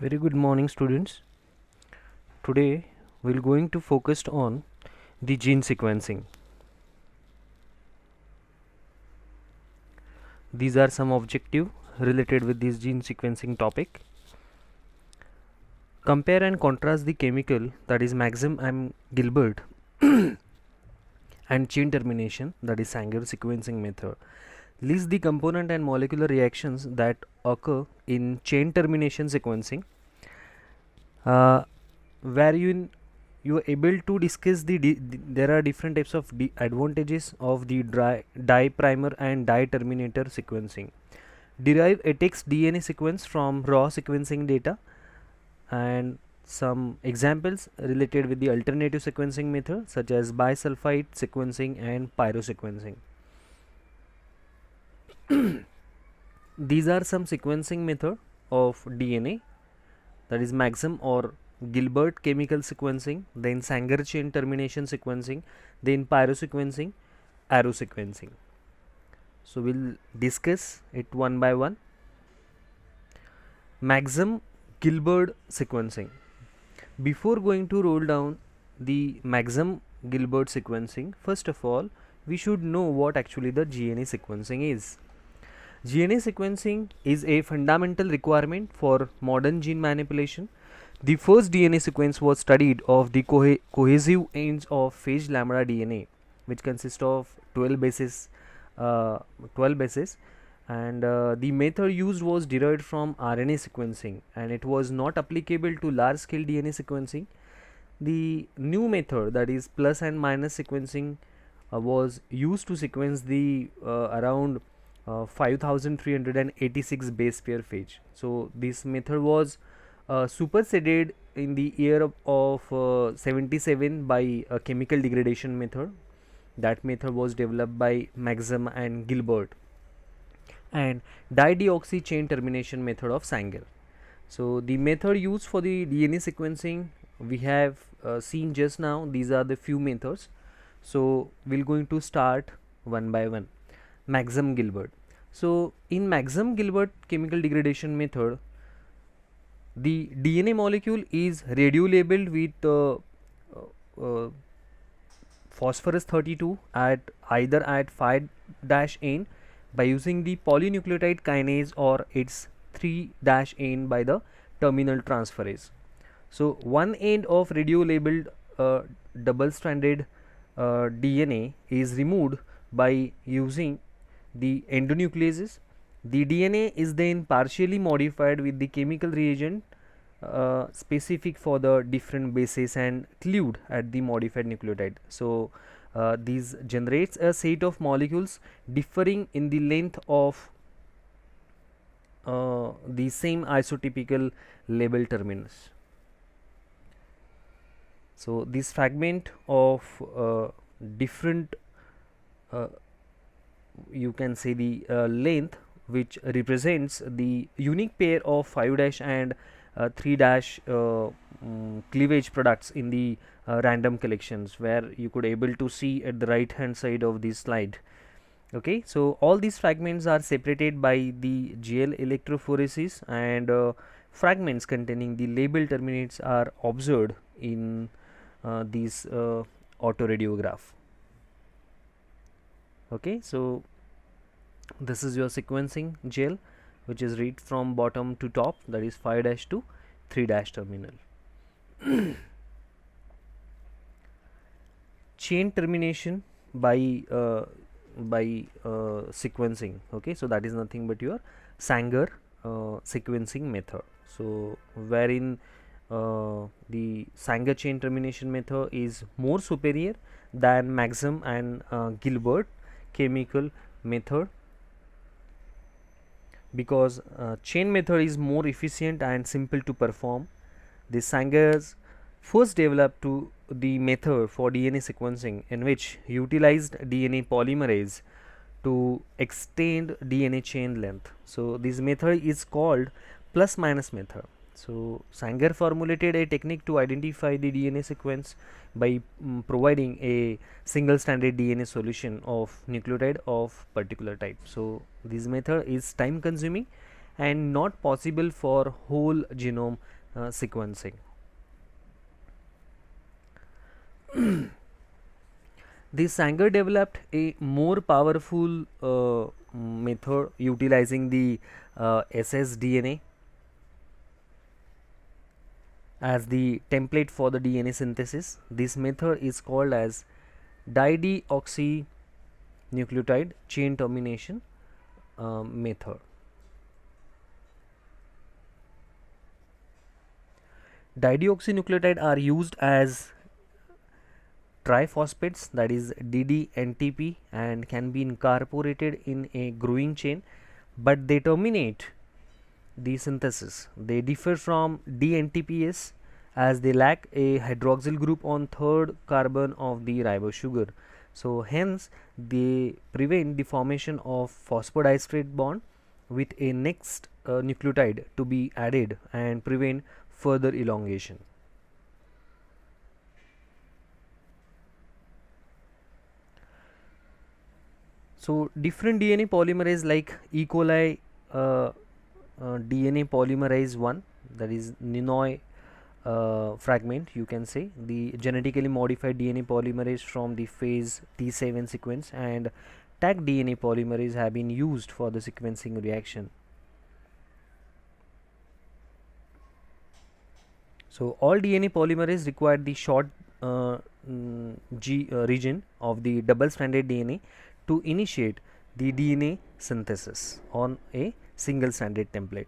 Very good morning, students. Today we're going to focus on the gene sequencing. These are some objective related with this gene sequencing topic. Compare and contrast the chemical, that is Maxim and Gilbert, and chain termination, that is Sanger sequencing method. List the component and molecular reactions that occur in chain termination sequencing, where you are able to discuss there are different types of advantages of the dye primer and dye terminator sequencing. Derive a text DNA sequence from raw sequencing data, and some examples related with the alternative sequencing method such as bisulfite sequencing and pyrosequencing. These are some sequencing method of DNA, that is Maxim or Gilbert chemical sequencing, then Sanger chain termination sequencing, then pyrosequencing, arrow sequencing. So we'll discuss it one by one. Maxim Gilbert sequencing. Before going to roll down the Maxim Gilbert sequencing, first of all we should know what actually the GNA sequencing is. GNA sequencing is a fundamental requirement for modern gene manipulation. The first DNA sequence was studied of the cohesive ends of phage lambda DNA, which consists of 12 bases, and the method used was derived from RNA sequencing, and it was not applicable to large-scale DNA sequencing. The new method, that is plus and minus sequencing, was used to sequence the around 5386 base pair phage. So this method was superseded in the year of 77 by a chemical degradation method. That method was developed by Maxim and Gilbert, and dideoxy chain termination method of Sanger. So the method used for the DNA sequencing we have seen just now. These are the few methods. So we're going to start one by one. Maxim Gilbert. So in Maxim Gilbert chemical degradation method, the DNA molecule is radiolabeled with phosphorus 32 at either at 5-N by using the polynucleotide kinase or its 3-N by the terminal transferase. So one end of radiolabeled double-stranded DNA is removed by using the endonucleases. The DNA is then partially modified with the chemical reagent specific for the different bases and glued at the modified nucleotide. So these generates a set of molecules differing in the length of the same isotypical label terminus. So this fragment of different you can say the length, which represents the unique pair of 5- and 3- cleavage products in the random collections, where you could able to see at the right hand side of this slide. Okay, so all these fragments are separated by the GL electrophoresis, and fragments containing the label terminates are observed in these autoradiograph. Okay, so this is your sequencing gel, which is read from bottom to top, that is 5- to 3- terminal. Chain termination by sequencing. Okay, so that is nothing but your Sanger sequencing method. So wherein the Sanger chain termination method is more superior than Maxim and Gilbert chemical method, because chain method is more efficient and simple to perform. The Sanger's first developed to the method for DNA sequencing, in which utilized DNA polymerase to extend DNA chain length. So this method is called plus minus method. So Sanger formulated a technique to identify the DNA sequence by providing a single stranded DNA solution of nucleotide of particular type. So this method is time consuming and not possible for whole genome sequencing. The Sanger developed a more powerful method utilizing the ssDNA as the template for the DNA synthesis. This method is called as dideoxynucleotide chain termination method. Dideoxynucleotide are used as triphosphates, that is DDNTP, and can be incorporated in a growing chain, but they terminate the synthesis. They differ from DNTPase as they lack a hydroxyl group on third carbon of the ribose sugar. So hence they prevent the formation of phosphodiesterate bond with a next nucleotide to be added and prevent further elongation. So different DNA polymerase like E. coli DNA polymerase 1, that is Ninoy fragment, you can say, the genetically modified DNA polymerase from the phase T7 sequence, and Taq DNA polymerase have been used for the sequencing reaction. So all DNA polymerase require the short G region of the double-stranded DNA to initiate the DNA synthesis on a single-stranded template.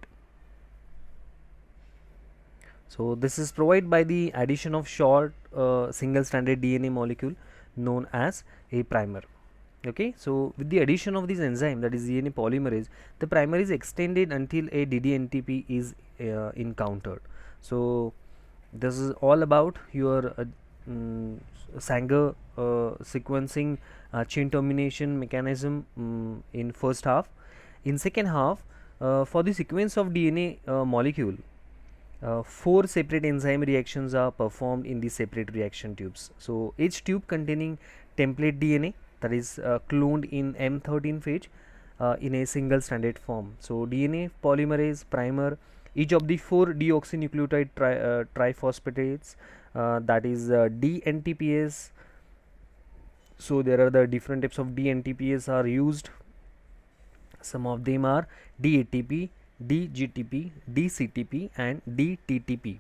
So this is provided by the addition of short single-stranded DNA molecule known as a primer. Okay, so with the addition of this enzyme, that is DNA polymerase, the primer is extended until a DDNTP is encountered. So this is all about your Sanger sequencing chain termination mechanism in first half. In second half, for the sequence of DNA molecule, 4 separate enzyme reactions are performed in the separate reaction tubes. So each tube containing template DNA, that is cloned in M13 phase in a single stranded form. So DNA polymerase primer each of the 4 deoxynucleotide triphosphatates, that is DNTPase. So there are the different types of DNTPase are used. Some of them are DATP, DGTP, DCTP and DTTP.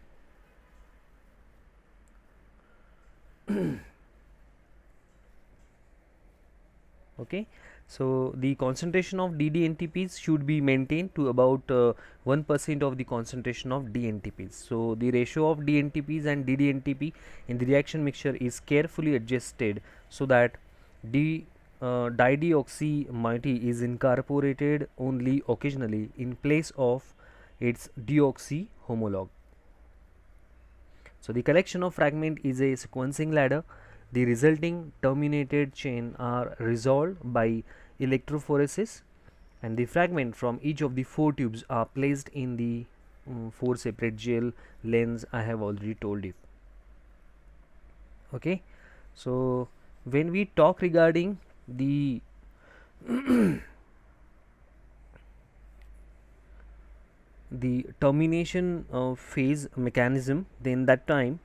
Okay, so the concentration of DDNTPs should be maintained to about 1% of the concentration of DNTPs. So the ratio of DNTPs and DDNTP in the reaction mixture is carefully adjusted so that dideoxy moiety is incorporated only occasionally in place of its deoxy homologue. So the collection of fragment is a sequencing ladder. The resulting terminated chain are resolved by electrophoresis, and the fragment from each of the 4 tubes are placed in the 4 separate gel lens I have already told you. Okay, so when we talk regarding the the termination phase mechanism, then that time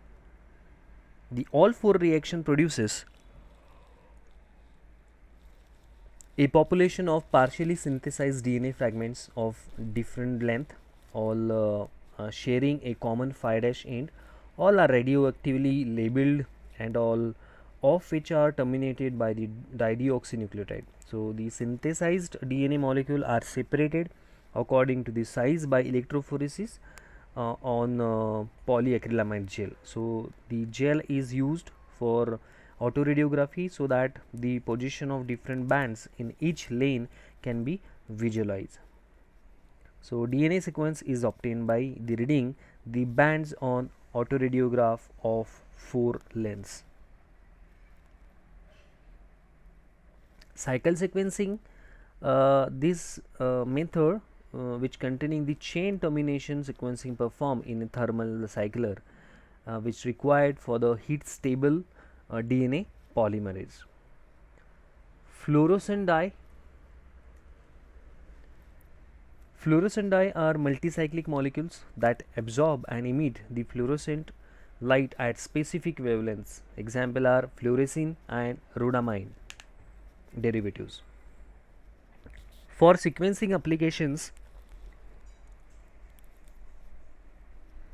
the all 4 reaction produces a population of partially synthesized DNA fragments of different length, all sharing a common 5' end. All are radioactively labeled and all of which are terminated by the dideoxynucleotide. So the synthesized DNA molecule are separated according to the size by electrophoresis on polyacrylamide gel. So the gel is used for autoradiography so that the position of different bands in each lane can be visualized. So DNA sequence is obtained by the reading the bands on autoradiograph of 4 lanes. Cycle sequencing, this method which containing the chain termination sequencing performed in a thermal cycler which required for the heat stable DNA polymerase. Fluorescent dye Fluorescent dye are multicyclic molecules that absorb and emit the fluorescent light at specific wavelengths. Example are fluorescein and rhodamine derivatives. For sequencing applications,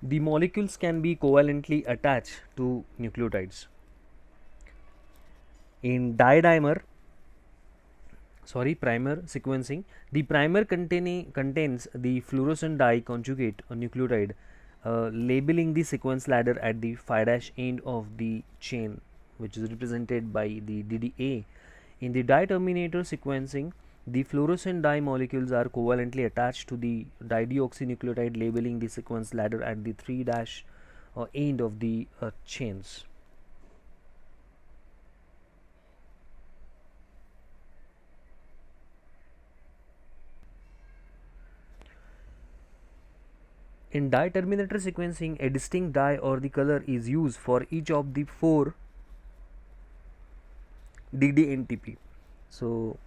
the molecules can be covalently attached to nucleotides. In primer sequencing, the primer contains the fluorescent dye conjugate or nucleotide, labeling the sequence ladder at the phi' end of the chain, which is represented by the DDA. In the dye terminator sequencing, the fluorescent dye molecules are covalently attached to the dideoxynucleotide, labeling the sequence ladder at the 3' end of the chains. In dye terminator sequencing, a distinct dye or the color is used for each of the 4 DDNTP. So,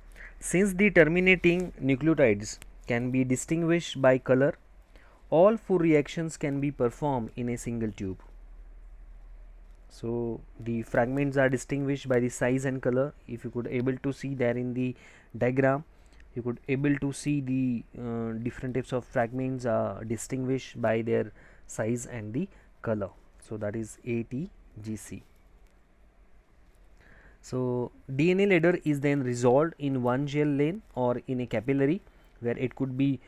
since the terminating nucleotides can be distinguished by color, all 4 reactions can be performed in a single tube. So, the fragments are distinguished by the size and color. If you could able to see there in the diagram, you could able to see the different types of fragments are distinguished by their size and the color. So, that is ATGC. So, DNA ladder is then resolved in one gel lane or in a capillary, where it could be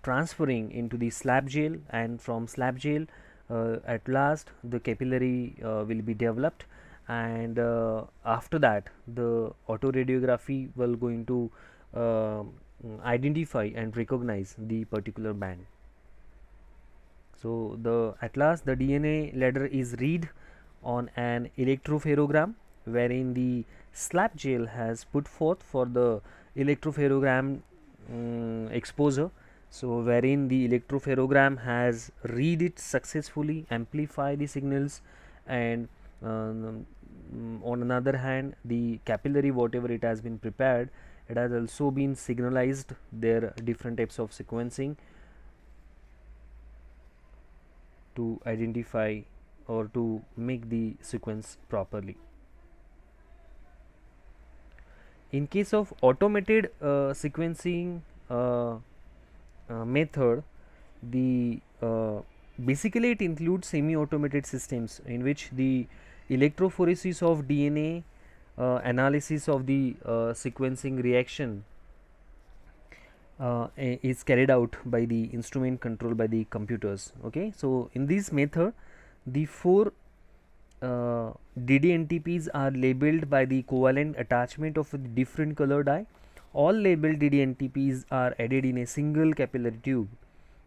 transferring into the slab gel, and from slab gel at last the capillary will be developed, and after that the autoradiography will going to identify and recognize the particular band. So, at last the DNA ladder is read on an electropherogram, wherein the slab gel has put forth for the electropherogram exposure. So, wherein the electropherogram has read it successfully, amplify the signals, and on another hand the capillary, whatever it has been prepared, it has also been signalized their different types of sequencing to identify or to make the sequence properly. In case of automated sequencing method, the basically it includes semi-automated systems in which the electrophoresis of DNA, analysis of the sequencing reaction is carried out by the instrument controlled by the computers. Okay, so in this method, the 4 DDNTPs are labeled by the covalent attachment of a different color dye. All labeled DDNTPs are added in a single capillary tube.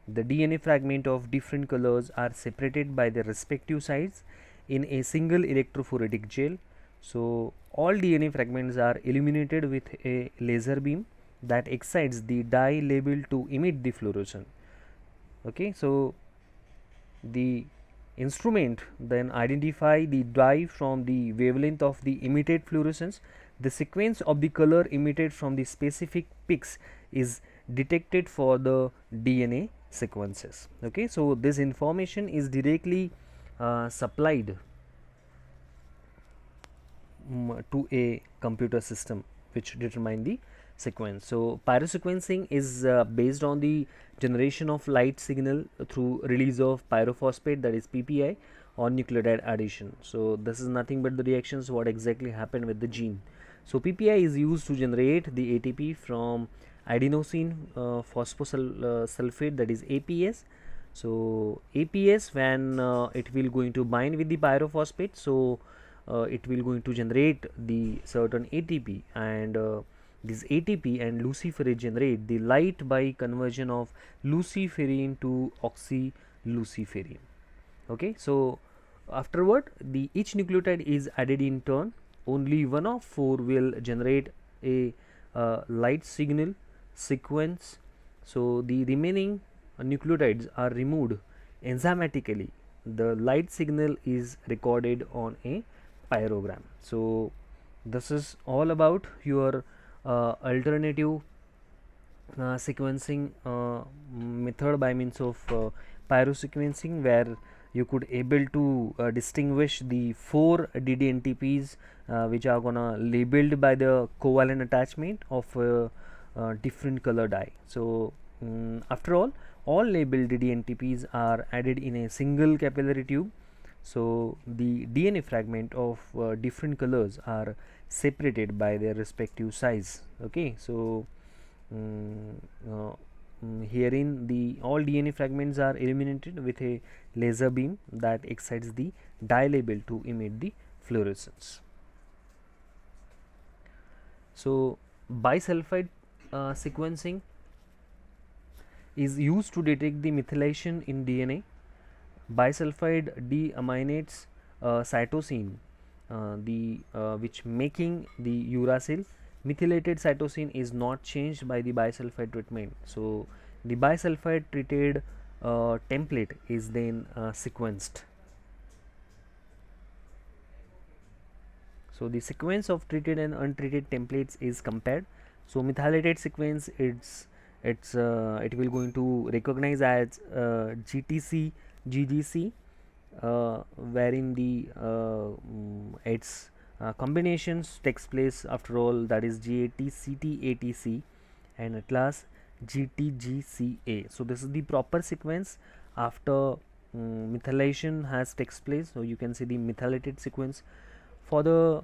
The DNA fragment of different colors are separated by their respective sides in a single electrophoretic gel. So, all DNA fragments are illuminated with a laser beam that excites the dye label to emit the fluorescence. Okay, so the instrument then identify the dye from the wavelength of the emitted fluorescence. The sequence of the color emitted from the specific peaks is detected for the DNA sequences. Okay, so this information is directly supplied to a computer system which determine the sequence. So, pyrosequencing is based on the generation of light signal through release of pyrophosphate, that is PPI, or nucleotide addition. So, this is nothing but the reactions what exactly happened with the gene. So, PPI is used to generate the ATP from adenosine phosphosulfate, that is APS. So, APS, when it will going to bind with the pyrophosphate, so it will going to generate the certain ATP, and this ATP and luciferase generate the light by conversion of luciferin to oxyluciferin. Okay, so afterward the each nucleotide is added in turn. Only one of 4 will generate a light signal sequence. So the remaining nucleotides are removed enzymatically. The light signal is recorded on a pyrogram. So this is all about your alternative sequencing method by means of pyrosequencing, where you could able to distinguish the 4 DDNTPs which are gonna labeled by the covalent attachment of different color dye. So after all labeled DDNTPs are added in a single capillary tube. So the DNA fragment of different colors are separated by their respective size. Okay, so herein the all DNA fragments are illuminated with a laser beam that excites the dye label to emit the fluorescence. So bisulfide sequencing is used to detect the methylation in DNA. Bisulfide deaminates cytosine, which making the uracil. Methylated cytosine is not changed by the bisulfide treatment. So the bisulfide treated template is then sequenced. So the sequence of treated and untreated templates is compared. So methylated sequence, it will going to recognize as GTC GGC, wherein the its combinations takes place after all, that is GAT CT ATC and at last GTGCA. So this is the proper sequence after methylation has takes place. So you can see the methylated sequence. For the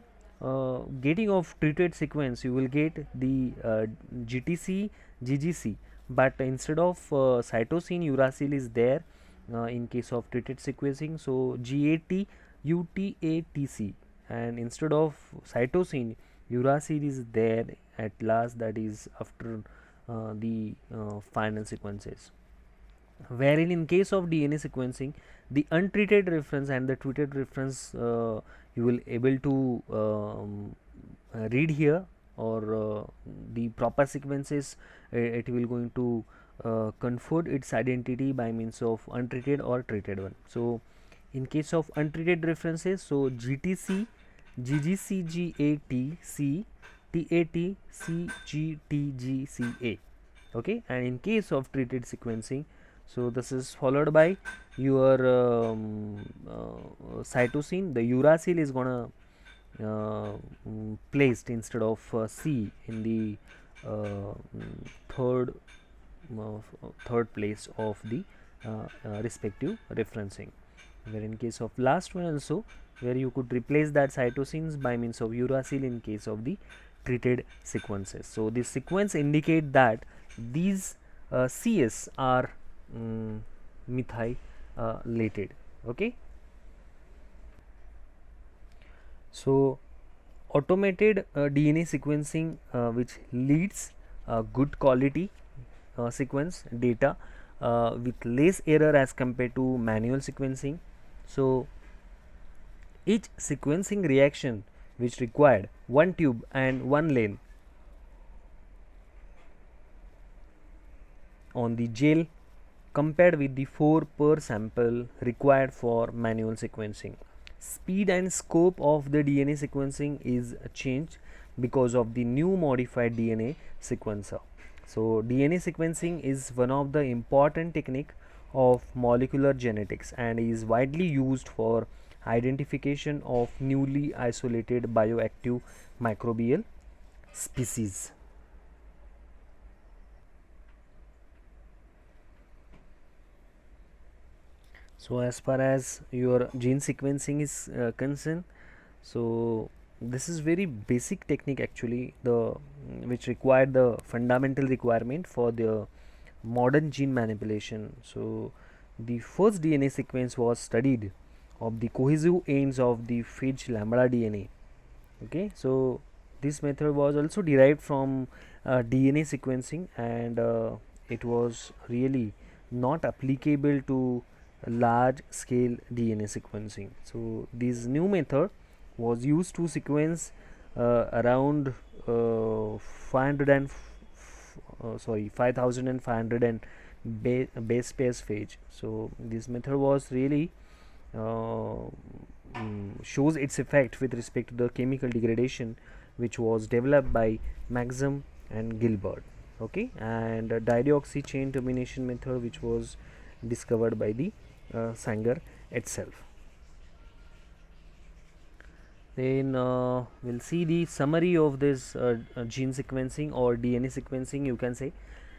getting of treated sequence, you will get the GTC GGC, but instead of cytosine, uracil is there in case of treated sequencing. So GAT UTATC, and instead of cytosine, uracil is there at last, that is after the final sequences. Wherein in case of DNA sequencing, the untreated reference and the treated reference you will able to read here, or the proper sequences it will going to confer its identity by means of untreated or treated one. So in case of untreated references, so GTC GGCGATC TAT CGTGCA. Okay, and in case of treated sequencing, so this is followed by your cytosine. The uracil is gonna placed instead of C in the third place of the respective referencing. Where in case of last one also, where you could replace that cytosines by means of uracil in case of the treated sequences. So this sequence indicate that these CS are methylated. Okay, so automated DNA sequencing which leads good quality sequence data with less error as compared to manual sequencing. So each sequencing reaction which required one tube and one lane on the gel compared with the 4 per sample required for manual sequencing. Speed and scope of the DNA sequencing is changed because of the new modified DNA sequencer. So DNA sequencing is one of the important technique of molecular genetics and is widely used for identification of newly isolated bioactive microbial species. So as far as your gene sequencing is concerned, so this is very basic technique actually, the which required the fundamental requirement for the modern gene manipulation. So the first DNA sequence was studied of the cohesive ends of the phage lambda DNA. Okay, so this method was also derived from DNA sequencing, and it was really not applicable to large scale DNA sequencing. So this new method was used to sequence around 5500 and base pairs phage. So this method was really shows its effect with respect to the chemical degradation, which was developed by Maxim and Gilbert. okay, and dideoxy chain termination method, which was discovered by the Sanger itself. Then we'll see the summary of this gene sequencing or DNA sequencing. You can say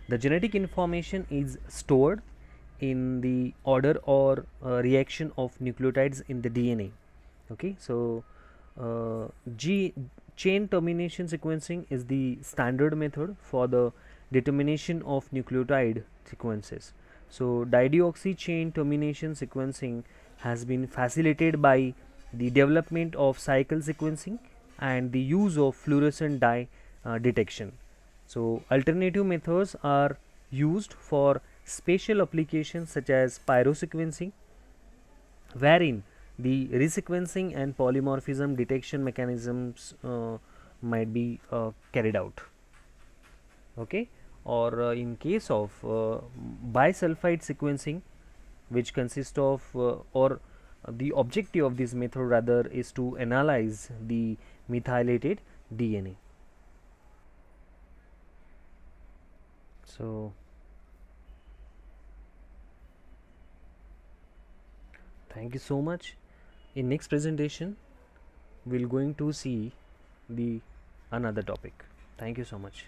the genetic information is stored in the order or reaction of nucleotides in the DNA. Okay, so uh, G chain termination sequencing is the standard method for the determination of nucleotide sequences. So dideoxy chain termination sequencing has been facilitated by the development of cycle sequencing and the use of fluorescent dye detection. So alternative methods are used for special applications such as pyrosequencing, wherein the resequencing and polymorphism detection mechanisms might be carried out. Okay, or in case of bisulfite sequencing, which consists of or the objective of this method rather is to analyze the methylated DNA. So thank you so much. In next presentation we'll going to see the another topic. Thank you so much.